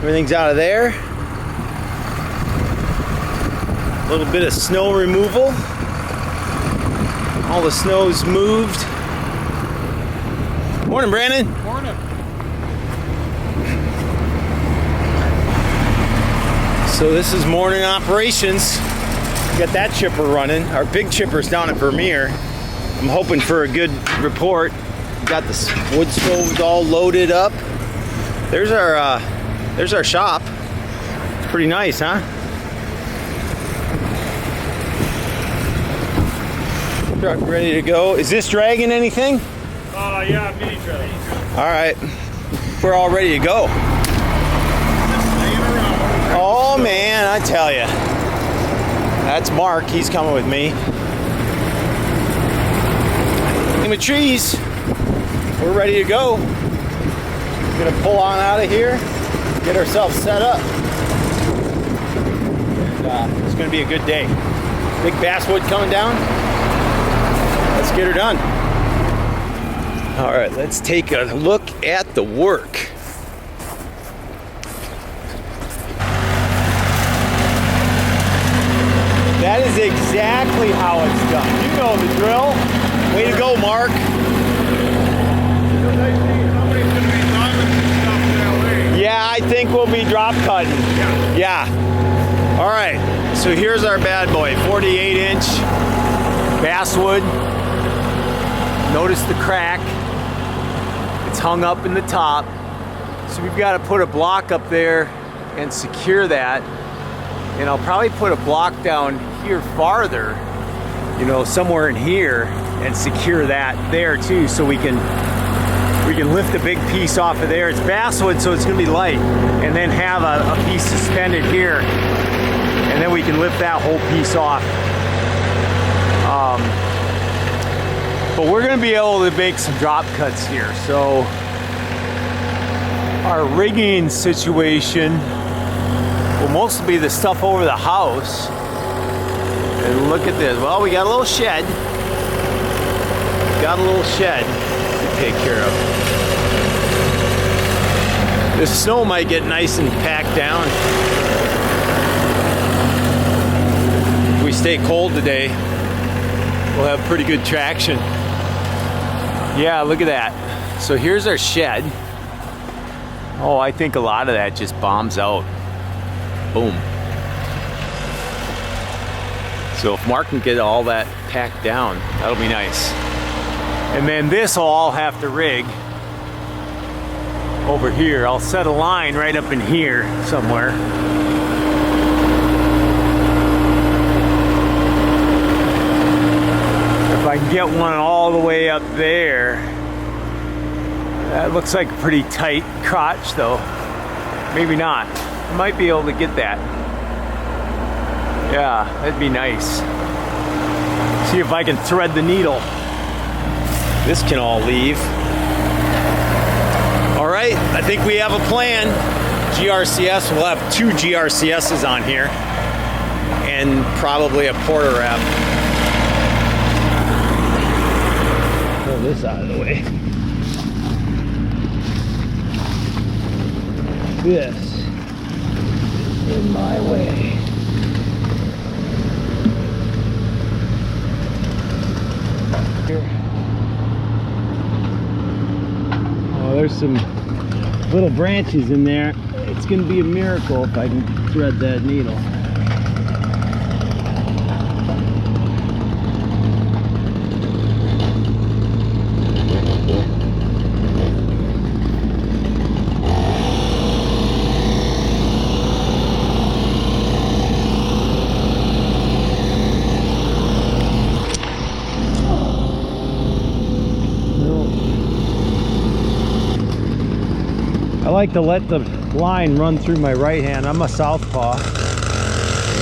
Everything's out of there. A little bit of snow removal. All the snow's moved. Morning, Brandon. Morning. So this is morning operations. Got that chipper running. Our big chipper's down at Vermeer. I'm hoping for a good report. Got the wood stoves all loaded up. There's our shop. It's pretty nice, huh? Truck ready to go. Is this dragging anything? Yeah, mini truck. All right, we're all ready to go. Oh man, I tell you, that's Mark. He's coming with me. In the trees, we're ready to go. We're gonna pull on out of here, get ourselves set up. And, it's gonna be a good day. Big basswood coming down. Let's get her done. All right, let's take a look at the work. That is exactly how it's done. You know the drill. Way to go, Mark. Yeah, I think we'll be drop cutting. Yeah. All right, so here's our bad boy, 48-inch basswood. Notice the crack. It's hung up in the top. So we've got to put a block up there and secure that. And I'll probably put a block down here farther, you know, somewhere in here, and secure that there too, so we can lift a big piece off of there. It's basswood, so it's gonna be light, and then have a piece suspended here, and then we can lift that whole piece off. But we're gonna be able to make some drop cuts here. So our rigging situation will mostly be the stuff over the house. And look at this. Well, we got a little shed. Got a little shed to take care of. The snow might get nice and packed down. If we stay cold today, we'll have pretty good traction. Yeah, look at that. So here's our shed. Oh, I think a lot of that just bombs out. Boom. So if Mark can get all that packed down, that'll be nice. And then this will all have to rig over here. I'll set a line right up in here somewhere. If I can get one all the way up there. That looks like a pretty tight crotch though. Maybe not. I might be able to get that. Yeah, that'd be nice. See if I can thread the needle. This can all leave. All right, I think we have a plan. GRCS, we'll have 2 GRCSs on here and probably a porter wrap. Pull this out of the way. This in my way. Here. Oh, there's some little branches in there. It's gonna be a miracle if I can thread that needle. I like to let the line run through my right hand. I'm a southpaw.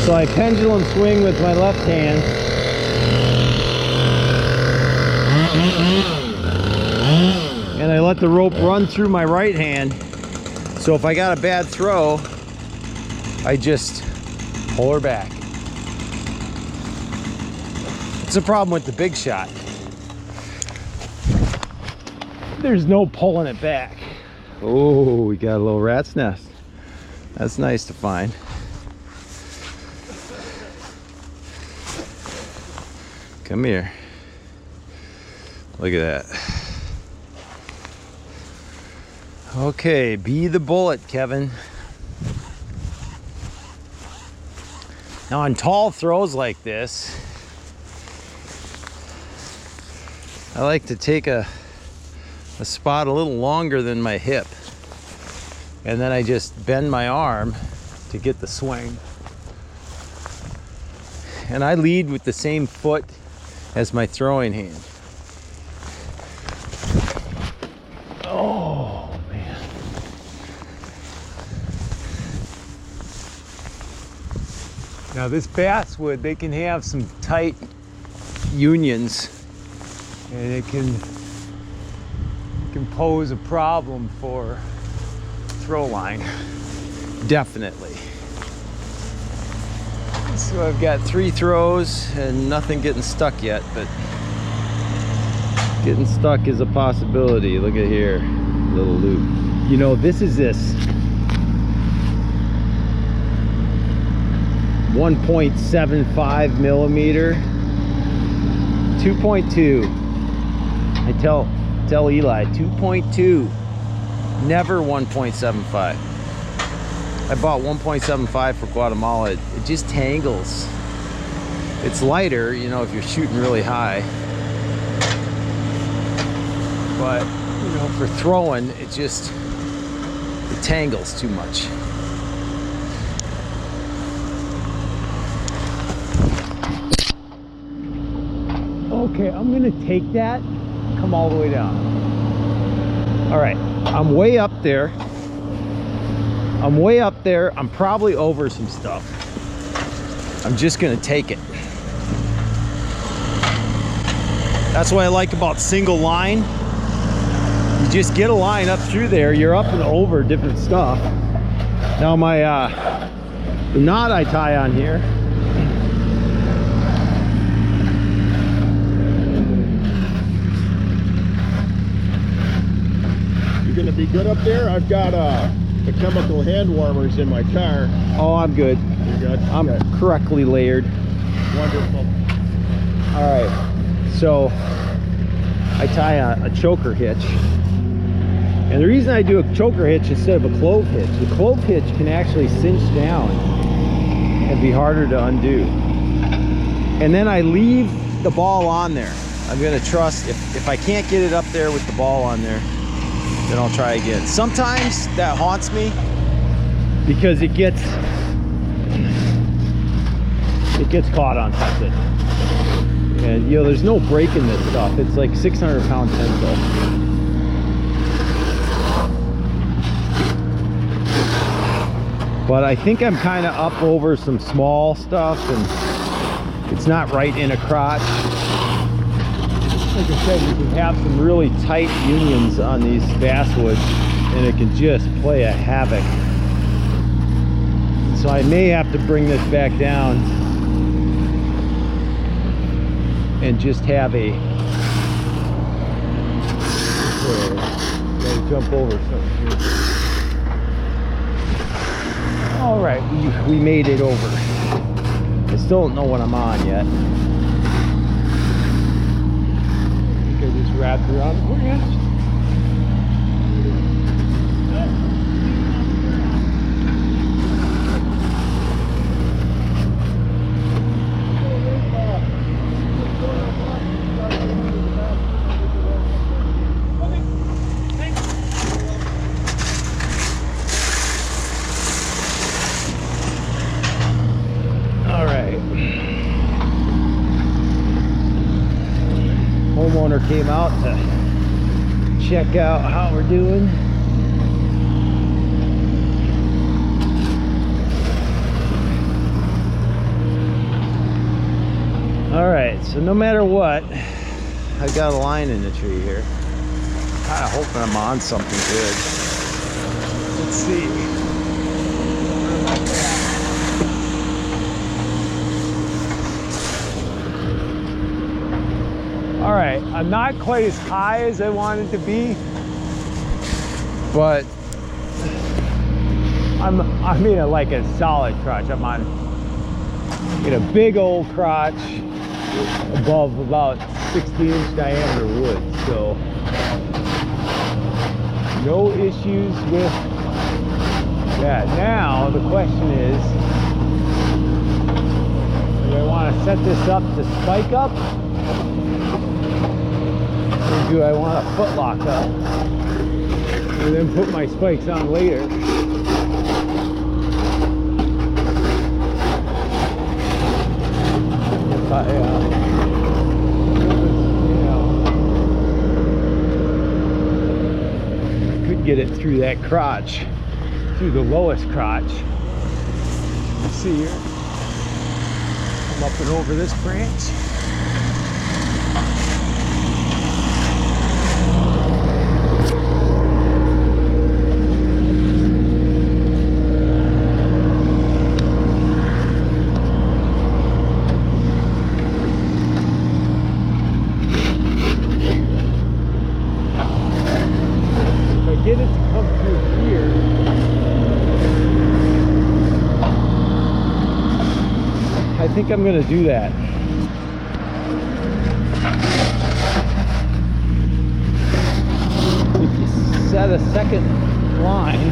So I pendulum swing with my left hand. And I let the rope run through my right hand. So if I got a bad throw, I just pull her back. It's a problem with the big shot. There's no pulling it back. Oh, we got a little rat's nest. That's nice to find. Come here. Look at that. Okay, be the bullet, Kevin. Now on tall throws like this, I like to take a spot a little longer than my hip, and then I just bend my arm to get the swing. And I lead with the same foot as my throwing hand. Oh man. Now this basswood, they can have some tight unions, and it can pose a problem for throw line, definitely. So I've got 3 throws and nothing getting stuck yet, but getting stuck is a possibility. Look at here, little loop. You know, this is 1.75 millimeter, 2.2. I tell Eli 2.2, never 1.75. I bought 1.75 for Guatemala. It just tangles. It's lighter, you know, if you're shooting really high. But, you know, for throwing, it tangles too much. Okay, I'm gonna take that, come all the way down. All right, I'm way up there. I'm probably over some stuff. I'm just gonna take it. That's what I like about single line. You just get a line up through there, you're up and over different stuff. Now my the knot I tie on here, you're gonna be good up there? I've got the chemical hand warmers in my car. oh, I'm good. You're good? I'm Okay. correctly layered. Wonderful. All right, so I tie a choker hitch. And the reason I do a choker hitch instead of a clove hitch, the clove hitch can actually cinch down and be harder to undo. And then I leave the ball on there. I'm gonna trust, if I can't get it up there with the ball on there, then I'll try again. Sometimes that haunts me because it gets caught on something. And you know, there's no break in this stuff. It's like 600-pound tensile. But I think I'm kind of up over some small stuff, and it's not right in a crotch. Like I said, you can have some really tight unions on these basswoods, and it can just play a havoc. So I may have to bring this back down and just have a gotta jump over something here. All right, we made it over. I still don't know what I'm on yet. I think I just wrapped around it for you. Homeowner came out to check out how we're doing. All right, so no matter what, I got a line in the tree here. Kind of hoping I'm on something good. Let's see. All right, I'm not quite as high as I wanted to be, but I'm in like a solid crotch. I'm on in a big old crotch above about 16-inch diameter wood. So no issues with that. Now the question is, do I want to set this up to spike up, or do I want to foot lock up and then put my spikes on later? If I, I could get it through that crotch, through the lowest crotch. Let's see here. Come up and over this branch. Get it to come through here. I think I'm going to do that. If you set a second line.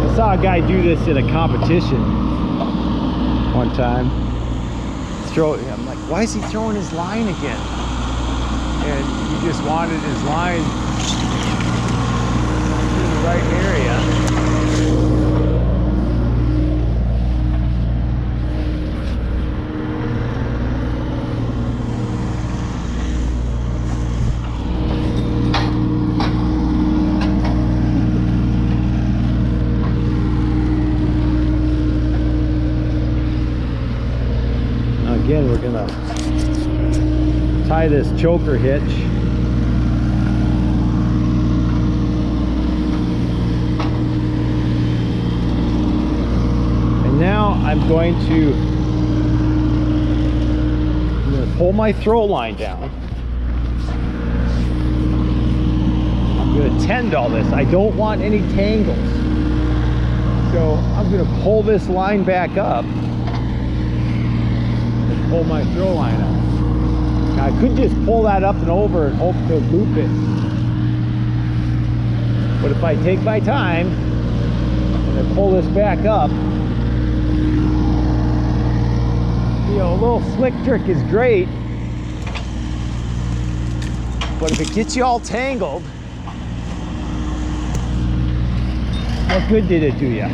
I saw a guy do this in a competition one time. I'm like, why is he throwing his line again? And he just wanted his line in the right area. Now again, we're gonna tie this choker hitch. And now I'm going to pull my throw line down. I'm going to tend all this. I don't want any tangles. So I'm going to pull this line back up and pull my throw line up. Now, I could just pull that up and over and hope to loop it. But if I take my time and I pull this back up, you know, a little slick trick is great, but if it gets you all tangled, what good did it do you?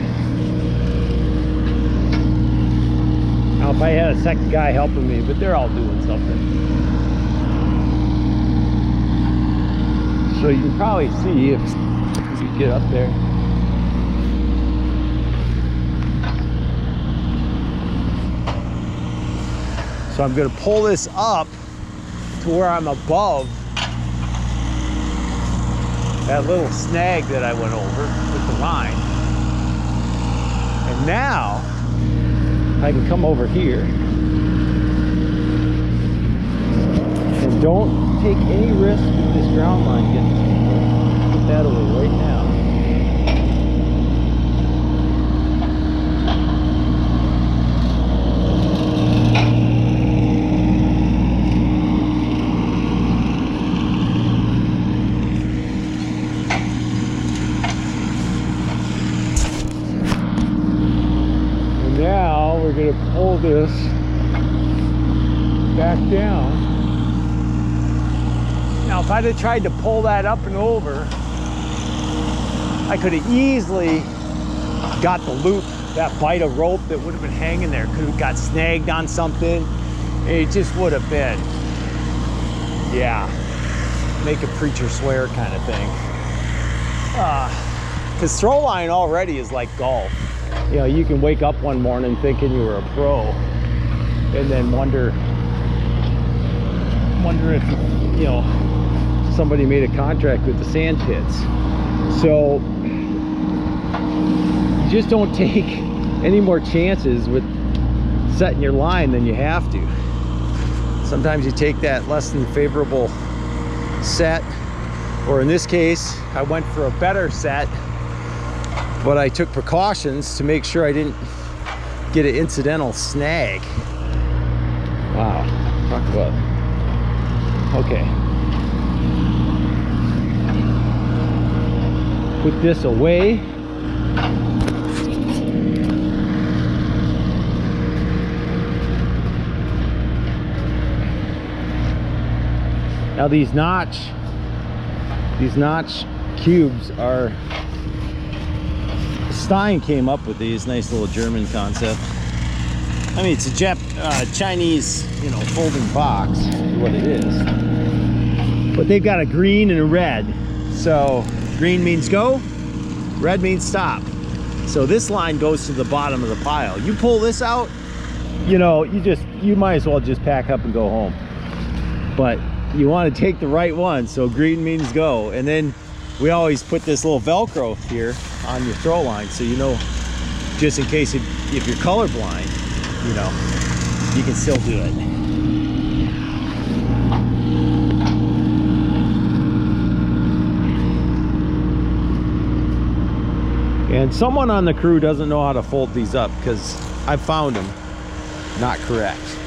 Now, if I had a second guy helping me, but they're all doing something. So you can probably see if you get up there. So I'm going to pull this up to where I'm above that little snag that I went over with the line. And now I can come over here and don't take any risk with this ground line getting tangled. Put that away right now. And now we're going to pull this back down. Now, if I'd have tried to pull that up and over, I could have easily got the loop, that bite of rope that would have been hanging there, could have got snagged on something. It just would have been, yeah, make a preacher swear kind of thing. Because throw line already is like golf. You know, you can wake up one morning thinking you were a pro, and then wonder if, you know, somebody made a contract with the sand pits. So you just don't take any more chances with setting your line than you have to. Sometimes you take that less than favorable set, Or in this case, I went for a better set, but I took precautions to make sure I didn't get an incidental snag. Wow, talk about it. Okay. Put this away. Now these notch cubes are, Stein came up with these, nice little German concept. I mean, it's a Chinese, you know, folding box is what it is. But they've got a green and a red. So green means go, red means stop. So this line goes to the bottom of the pile. You pull this out, you know, you might as well just pack up and go home. But you want to take the right one, so green means go. And then we always put this little Velcro here on your throw line, so you know, just in case if you're colorblind, you know, you can still do it. And someone on the crew doesn't know how to fold these up, because I found them not correct.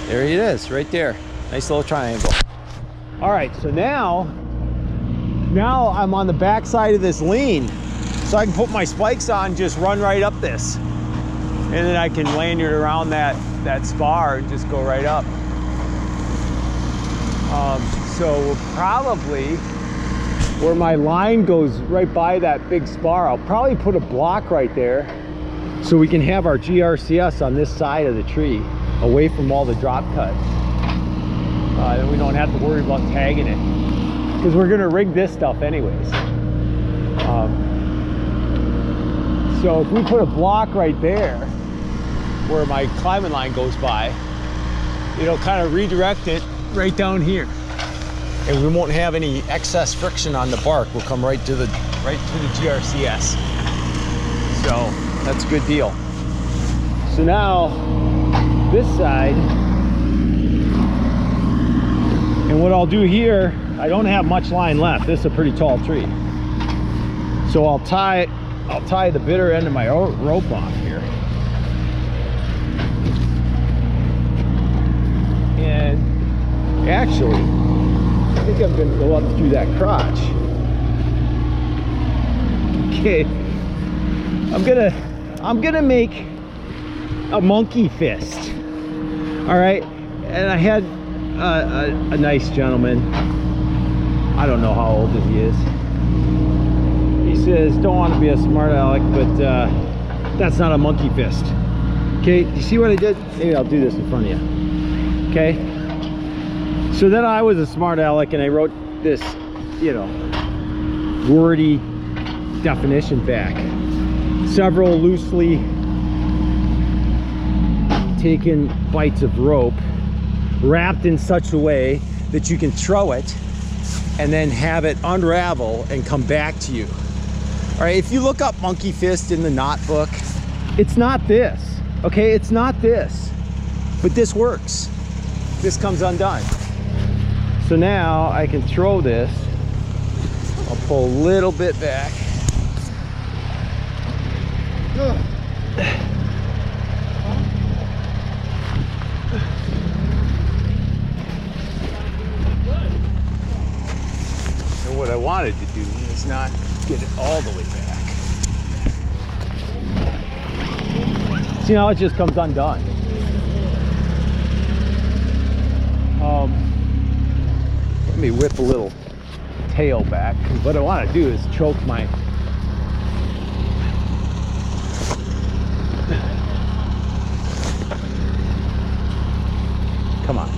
There it is, right there. Nice little triangle. All right, so now I'm on the back side of this lean, so I can put my spikes on, just run right up this, and then I can lanyard around that spar and just go right up. So we'll probably, where my line goes right by that big spar, I'll probably put a block right there so we can have our GRCS on this side of the tree, away from all the drop cuts. Then we don't have to worry about tagging it, because we're gonna rig this stuff anyways. So if we put a block right there where my climbing line goes by, it'll kind of redirect it right down here, and we won't have any excess friction on the bark. We'll come right to the GRCS. So that's a good deal. So now this side, and what I'll do here, I don't have much line left. This is a pretty tall tree. So I'll tie the bitter end of my rope off here. And actually, I think I'm gonna go up through that crotch. Okay. I'm gonna make a monkey fist. All right. And I had a nice gentleman, I don't know how old he is, he says, don't want to be a smart aleck, but that's not a monkey fist. Okay, you see what I did? Maybe I'll do this in front of you. Okay, so then I was a smart aleck and I wrote this, you know, wordy definition back, several loosely taken bites of rope wrapped in such a way that you can throw it and then have it unravel and come back to you. All right, if you look up monkey fist in the knot book, it's not this, okay? It's not this, but this works. This comes undone. So now I can throw this. I'll pull a little bit back. What I wanted to do is not get it all the way back. See, now it just comes undone. Let me whip a little tail back, because what I want to do is choke my come on.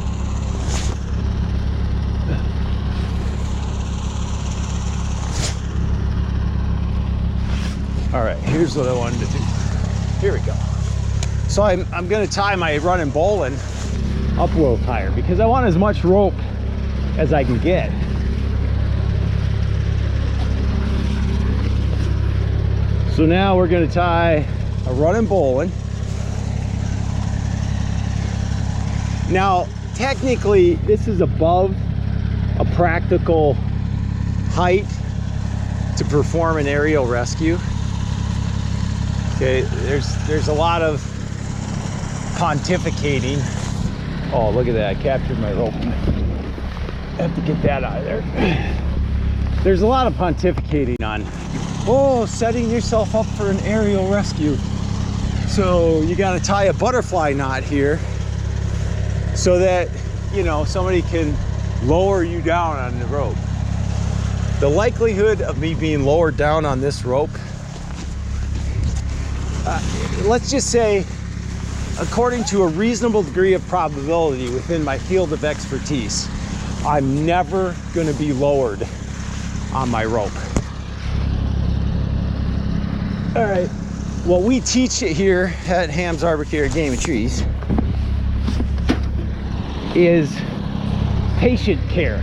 All right, here's what I wanted to do. Here we go. So I'm gonna tie my running bowline up a little higher, because I want as much rope as I can get. So now we're gonna tie a running bowline. Now, technically, this is above a practical height to perform an aerial rescue. Okay, there's a lot of pontificating. Oh, look at that, I captured my rope. I have to get that out of there. There's a lot of pontificating on, oh, setting yourself up for an aerial rescue. So you got to tie a butterfly knot here so that, you know, somebody can lower you down on the rope. The likelihood of me being lowered down on this rope, let's just say, according to a reasonable degree of probability within my field of expertise, I'm never going to be lowered on my rope. All right, what we teach here at Ham's Arbitrary Game and Trees is patient care.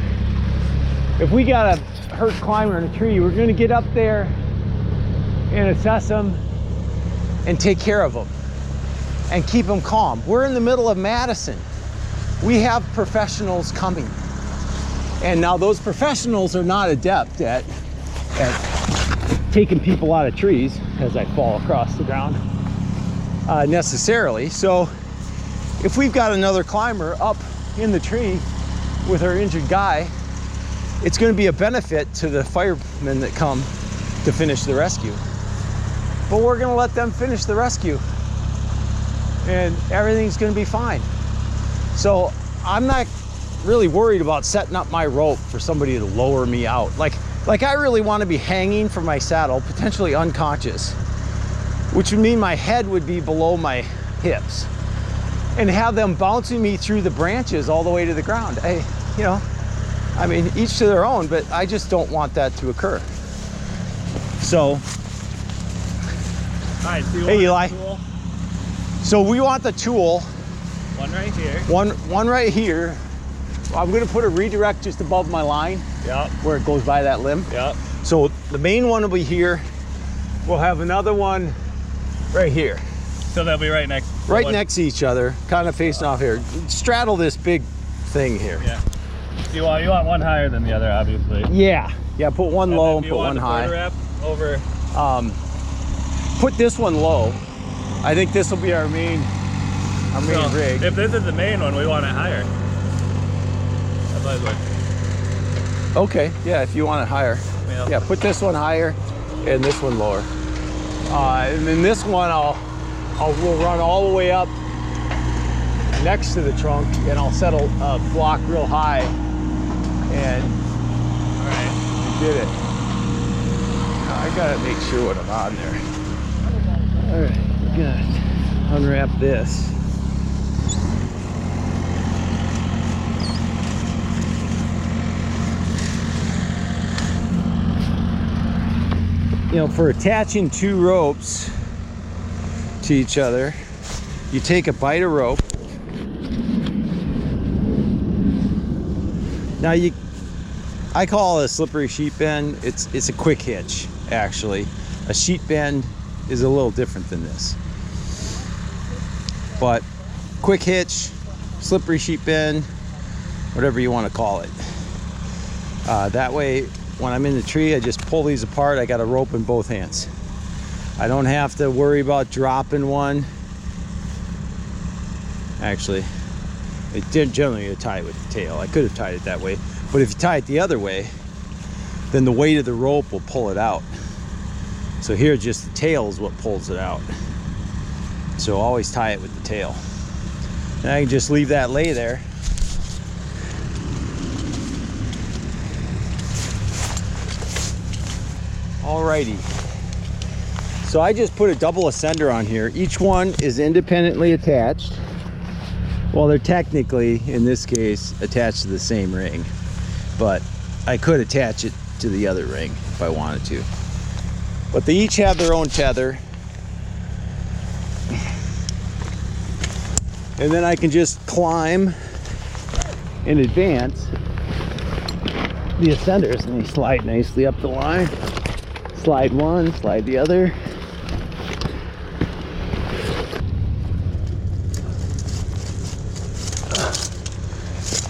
If we got a hurt climber in a tree, we're going to get up there and assess them and take care of them and keep them calm. We're in the middle of Madison. We have professionals coming. And now those professionals are not adept at taking people out of trees as I fall across the ground necessarily. So if we've got another climber up in the tree with our injured guy, it's going to be a benefit to the firemen that come to finish the rescue. But we're going to let them finish the rescue and everything's going to be fine. So I'm not really worried about setting up my rope for somebody to lower me out. Like I really want to be hanging from my saddle, potentially unconscious, which would mean my head would be below my hips, and have them bouncing me through the branches all the way to the ground. You know, I mean, each to their own, but I just don't want that to occur. So, all right, so hey Eli, so we want the tool. One right here. One right here. I'm going to put a redirect just above my line. Yep. Where it goes by that limb. Yep. So the main one will be here. We'll have another one right here. So they'll be right next. Right next to each other, kind of facing off here. Straddle this big thing here. Yeah. You want one higher than the other, obviously. Yeah. Yeah. Put one low and put one high. Wrap over. Put this one low. I think this will be our main rig. If this is the main one, we want it higher. Okay, yeah, if you want it higher. Yeah, put this one higher and this one lower. And then this one we'll run all the way up next to the trunk, and I'll set a block real high, and all right, we did it. I gotta make sure what I'm on there. All right, we're gonna unwrap this. You know, for attaching two ropes to each other, you take a bite of rope. Now I call it a slippery sheet bend. It's a quick hitch, actually. A sheet bend is a little different than this. But quick hitch, slippery sheet bend, whatever you want to call it. That way, when I'm in the tree, I just pull these apart. I got a rope in both hands. I don't have to worry about dropping one. Actually, generally you tie it with the tail. I could have tied it that way, but if you tie it the other way, then the weight of the rope will pull it out. So here, just the tail is what pulls it out. So always tie it with the tail. And I can just leave that lay there. Alrighty, so I just put a double ascender on here. Each one is independently attached. Well, they're technically, in this case, attached to the same ring, but I could attach it to the other ring if I wanted to. But they each have their own tether. And then I can just climb in advance the ascenders, and they slide nicely up the line. Slide one, slide the other.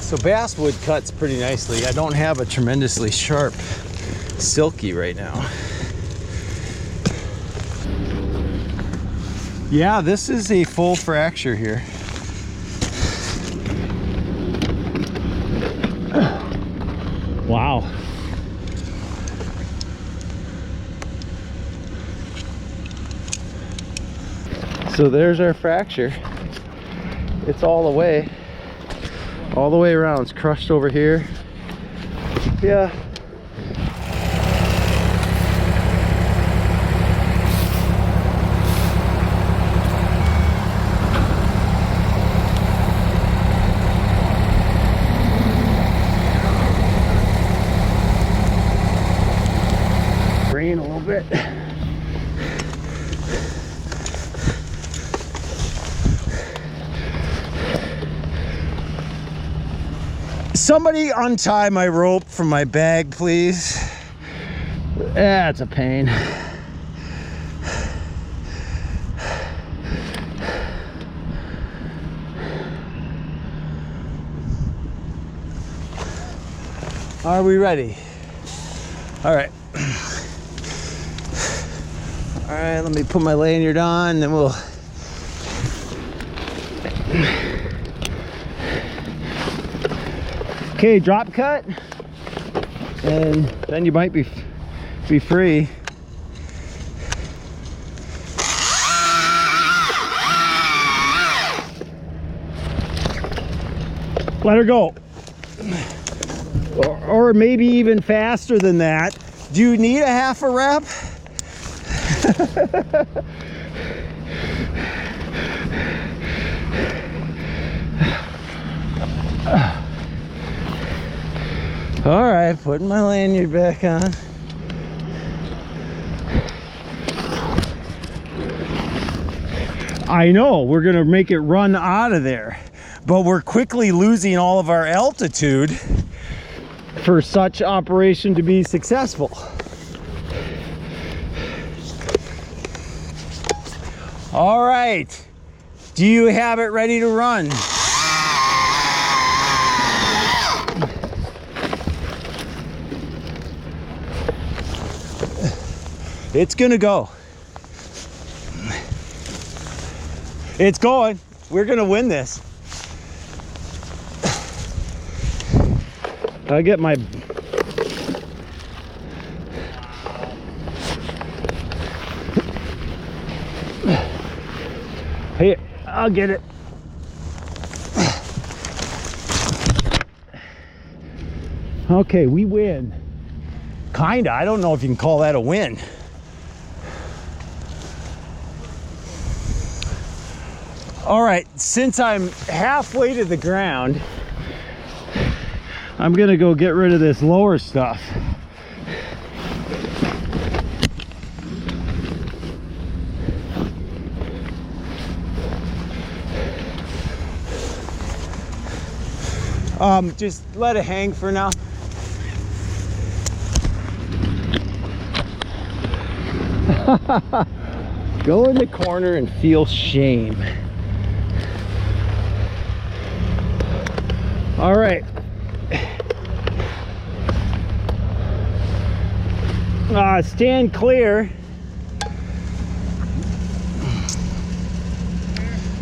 So basswood cuts pretty nicely. I don't have a tremendously sharp silky right now. Yeah, this is a full fracture here. Wow. So there's our fracture. It's all the way around. It's crushed over here. Yeah. Rain a little bit. Somebody untie my rope from my bag, please. That's a pain. Are we ready? All right. All right, let me put my lanyard on, then we'll... Okay, drop cut, and then you might be free. Let her go. Or maybe even faster than that. Do you need a half a rep? All right, putting my lanyard back on. I know we're gonna make it run out of there, but we're quickly losing all of our altitude for such operation to be successful. All right, do you have it ready to run? It's gonna go. It's going. We're gonna win this. I get my... Here, I'll get it. Okay, we win. Kinda. I don't know if you can call that a win. All right, since I'm halfway to the ground, I'm gonna go get rid of this lower stuff. Just let it hang for now. Go in the corner and feel shame. All right. Stand clear.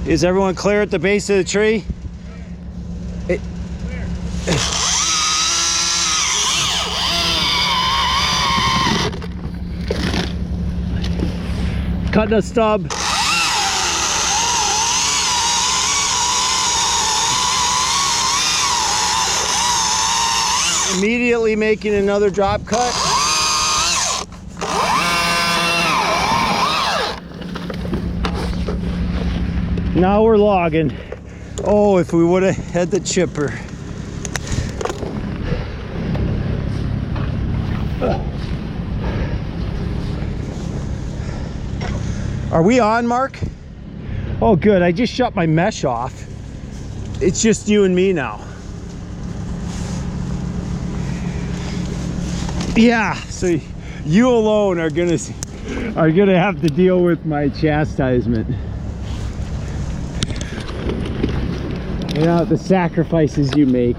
Is everyone clear at the base of the tree? Cut the stub. Immediately making another drop cut. Now we're logging. Oh, if we would have had the chipper. Are we on, Mark? Oh, good. I just shut my mesh off. It's just you and me now. Yeah, so you alone are gonna have to deal with my chastisement. You know, the sacrifices you make.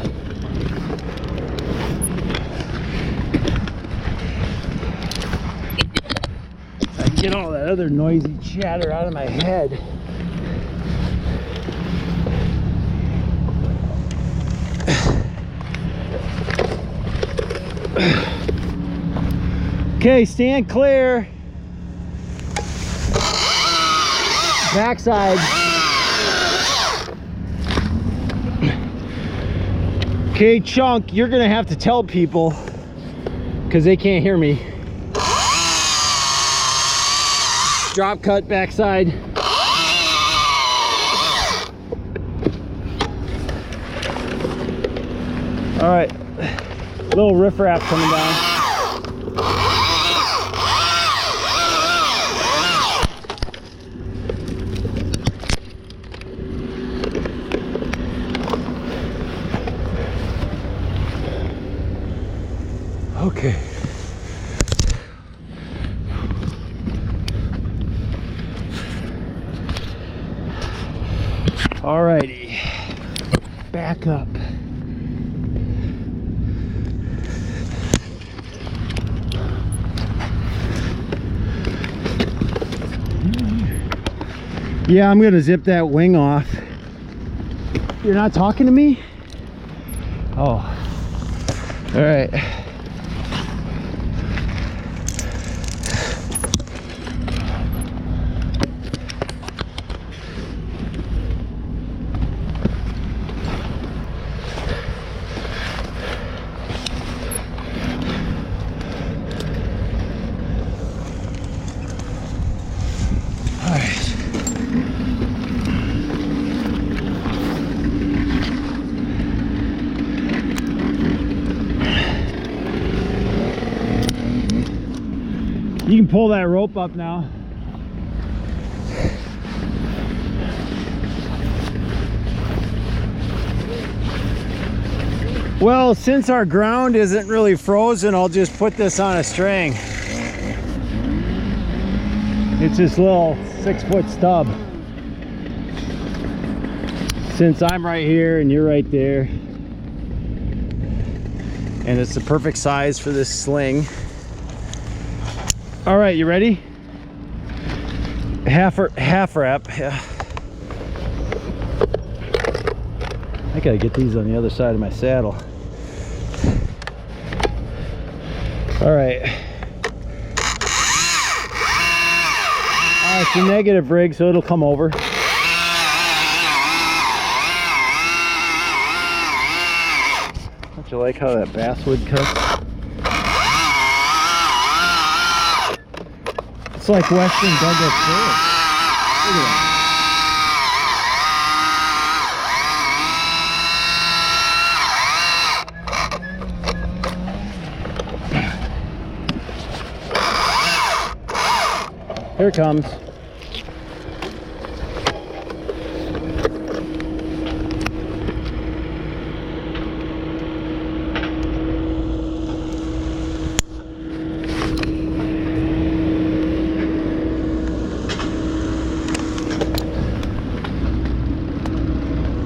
Get all that other noisy chatter out of my head. Okay, stand clear. Backside. Okay, Chunk, you're gonna have to tell people because they can't hear me. Drop cut backside. All right, little riffraff coming down. Okay. Alrighty. Back up. Yeah, I'm gonna zip that wing off. You're not talking to me? Oh. All right. You can pull that rope up now. Well, since our ground isn't really frozen, I'll just put this on a string. It's this little 6-foot stub. Since I'm right here and you're right there, and it's the perfect size for this sling. All right, you ready? Half wrap. Yeah. I gotta get these on the other side of my saddle. All right. It's a negative rig, so it'll come over. Don't you like how that basswood cuts? It's like Western Douglas fir. Look at that. Here it comes.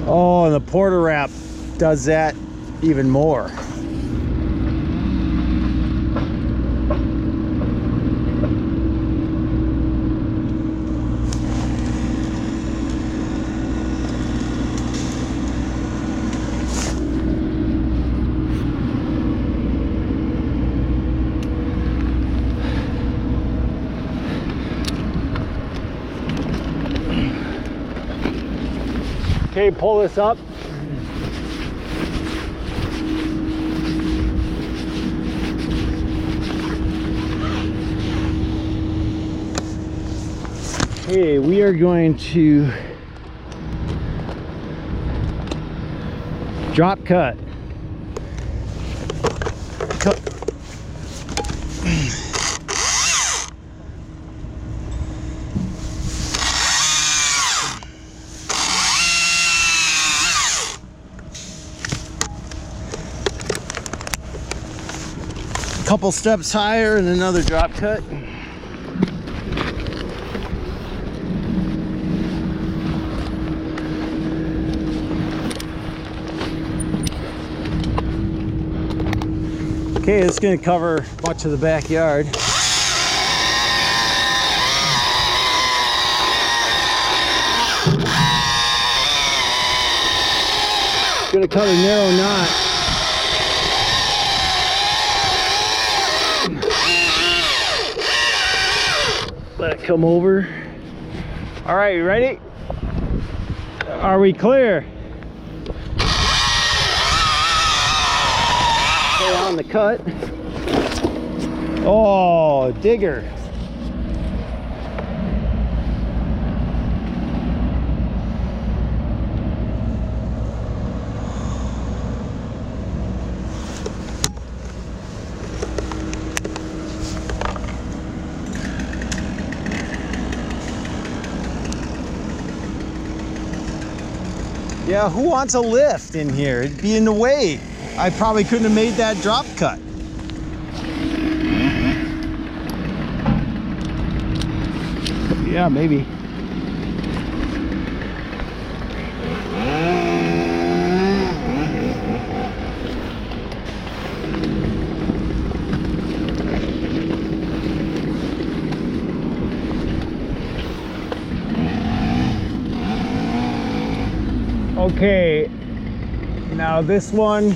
Oh, and the porter wrap does that even more. Okay, pull this up. Okay, we are going to drop cut. Couple steps higher and another drop cut. Okay, it's going to cover much of the backyard. gonna cut a narrow knot. Let it come over. All right, you ready? Are we clear? Stay on the cut. Oh, digger. Yeah, who wants a lift in here? It'd be in the way. I probably couldn't have made that drop cut. Yeah, maybe. Okay, now this one.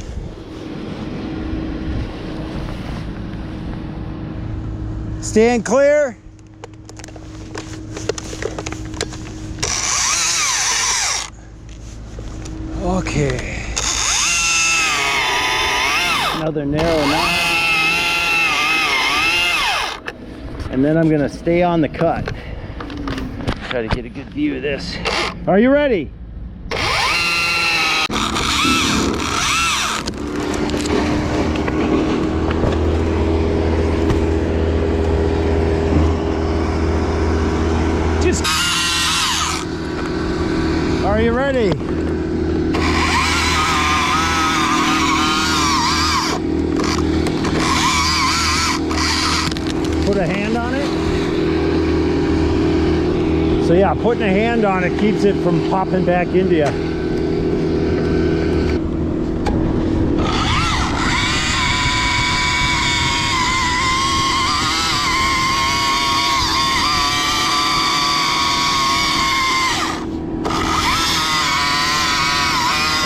Stand clear. Okay. Another narrow knot. And then I'm gonna stay on the cut. Try to get a good view of this. Are you ready? Are you ready? Put a hand on it. So yeah, putting a hand on it keeps it from popping back into you.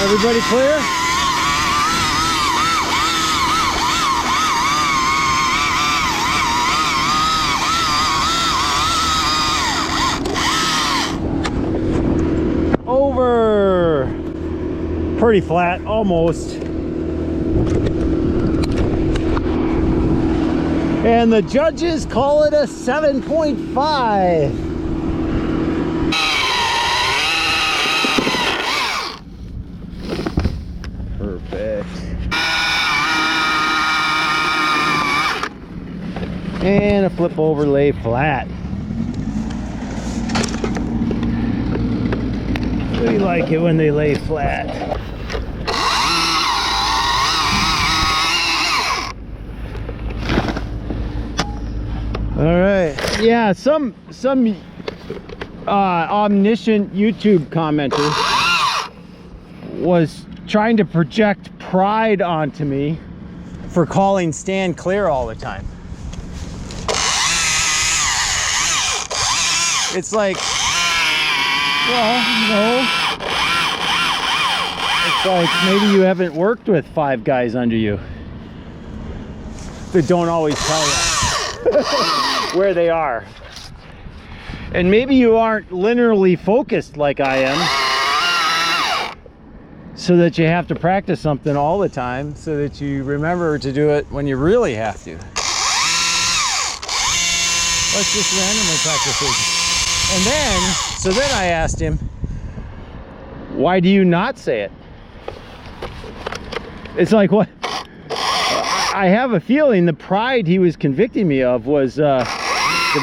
Everybody clear? Over. Pretty flat, almost. And the judges call it a 7.5. And a flip over, lay flat. We like it when they lay flat. All right. Yeah, some omniscient YouTube commenter was trying to project pride onto me for calling stand clear all the time. It's like, well, no. It's like maybe you haven't worked with 5 guys under you that don't always tell you where they are. And maybe you aren't linearly focused like I am, so that you have to practice something all the time so that you remember to do it when you really have to. Let's just randomly practice it. And then, so then I asked him, why do you not say it? It's like, what? I have a feeling the pride he was convicting me of was the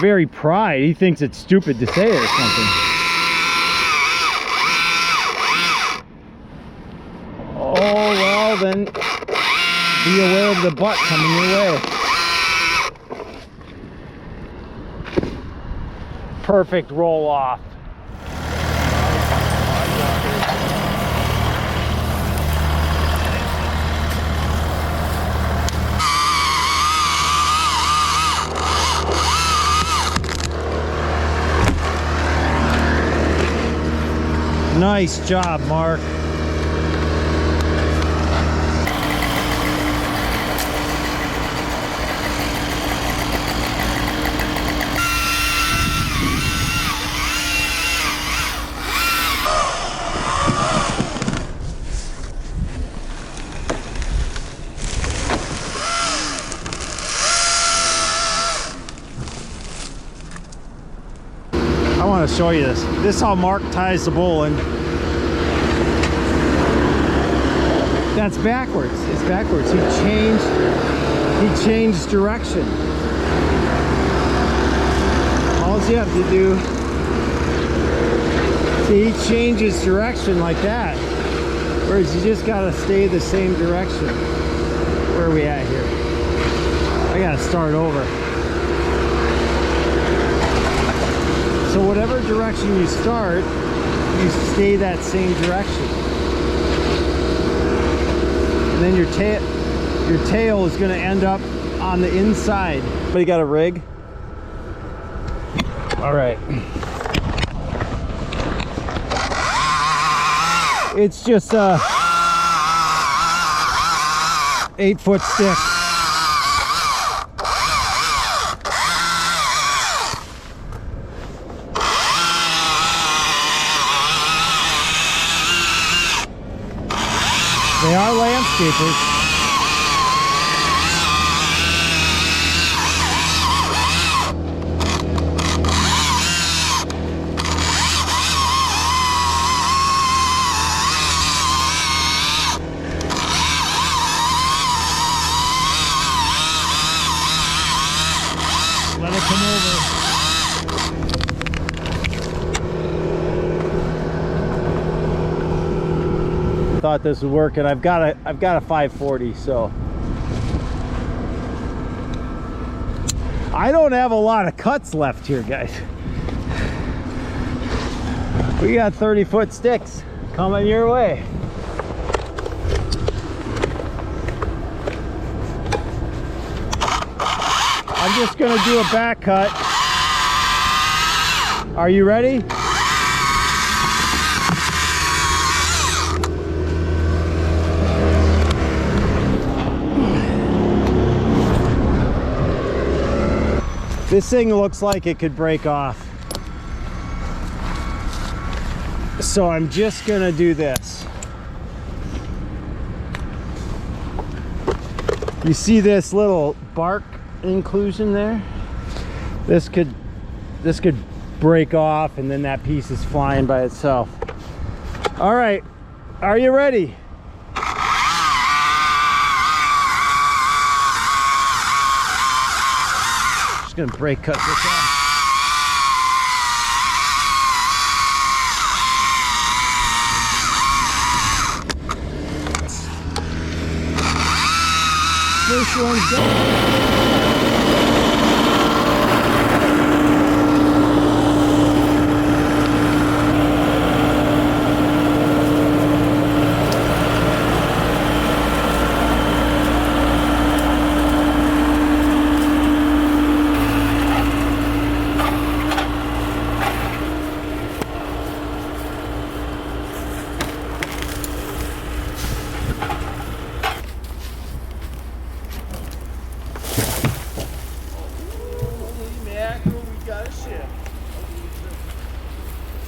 very pride. He thinks it's stupid to say it or something. Oh, well then, be aware of the butt coming your way. Perfect roll off. Nice job, Mark. I want to show you this. This is how Mark ties the bowl in. That's backwards. It's backwards. He changed direction. All you have to do, see, he changes direction like that. Whereas you just gotta stay the same direction. Where are we at here? I gotta start over. So whatever direction you start, you stay that same direction. And then your tail is gonna end up on the inside. But you got a rig? All right. It's just a 8-foot stick. They are landscapers. Let it come over. Thought this would work, and I've got a 540, so I don't have a lot of cuts left here, guys. We got 30-foot sticks coming your way. I'm just gonna do a back cut. Are you ready? This thing looks like it could break off. So I'm just gonna do this. You see this little bark inclusion there? This could break off, and then that piece is flying by itself. All right, are you ready? Just gonna brake cut this off. First one's done.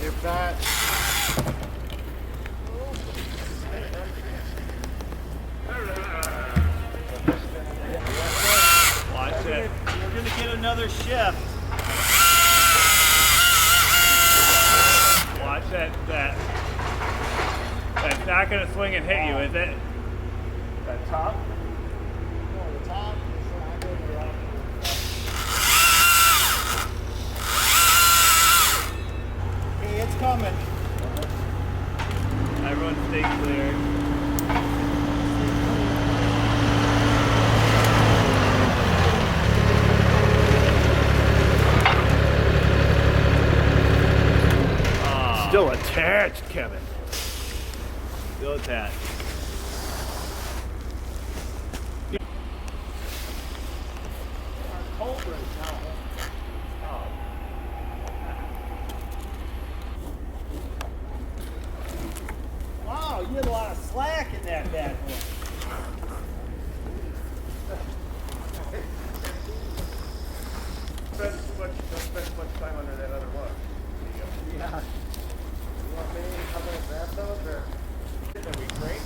If that. Watch it. We're gonna get another shift. Watch that. That's not gonna swing and hit you, is it? That top? No, the top is not going to rock. Hey, it's coming. Everyone stay clear. Still attached, Kevin. Still attached. Wow, you had a lot of slack in that bad boy. Don't spend too much time under that other lug. Yeah. You want me to come in and grab those, or can we crank?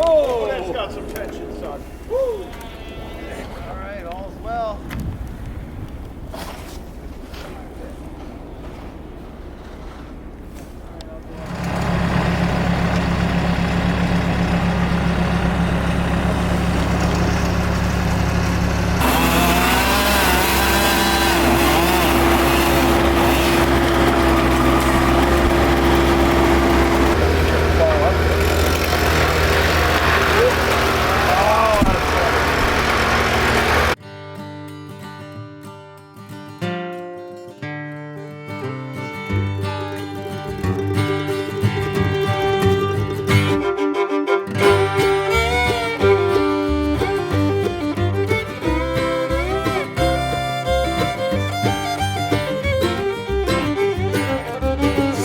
Oh, that's got some tension, son. Woo. All right, all's well.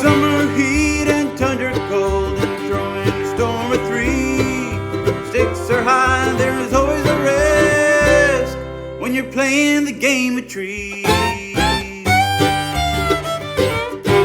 Summer heat and tundra cold and throwing a storm of three. Stakes are high, there's always a risk when you're playing the game of trees.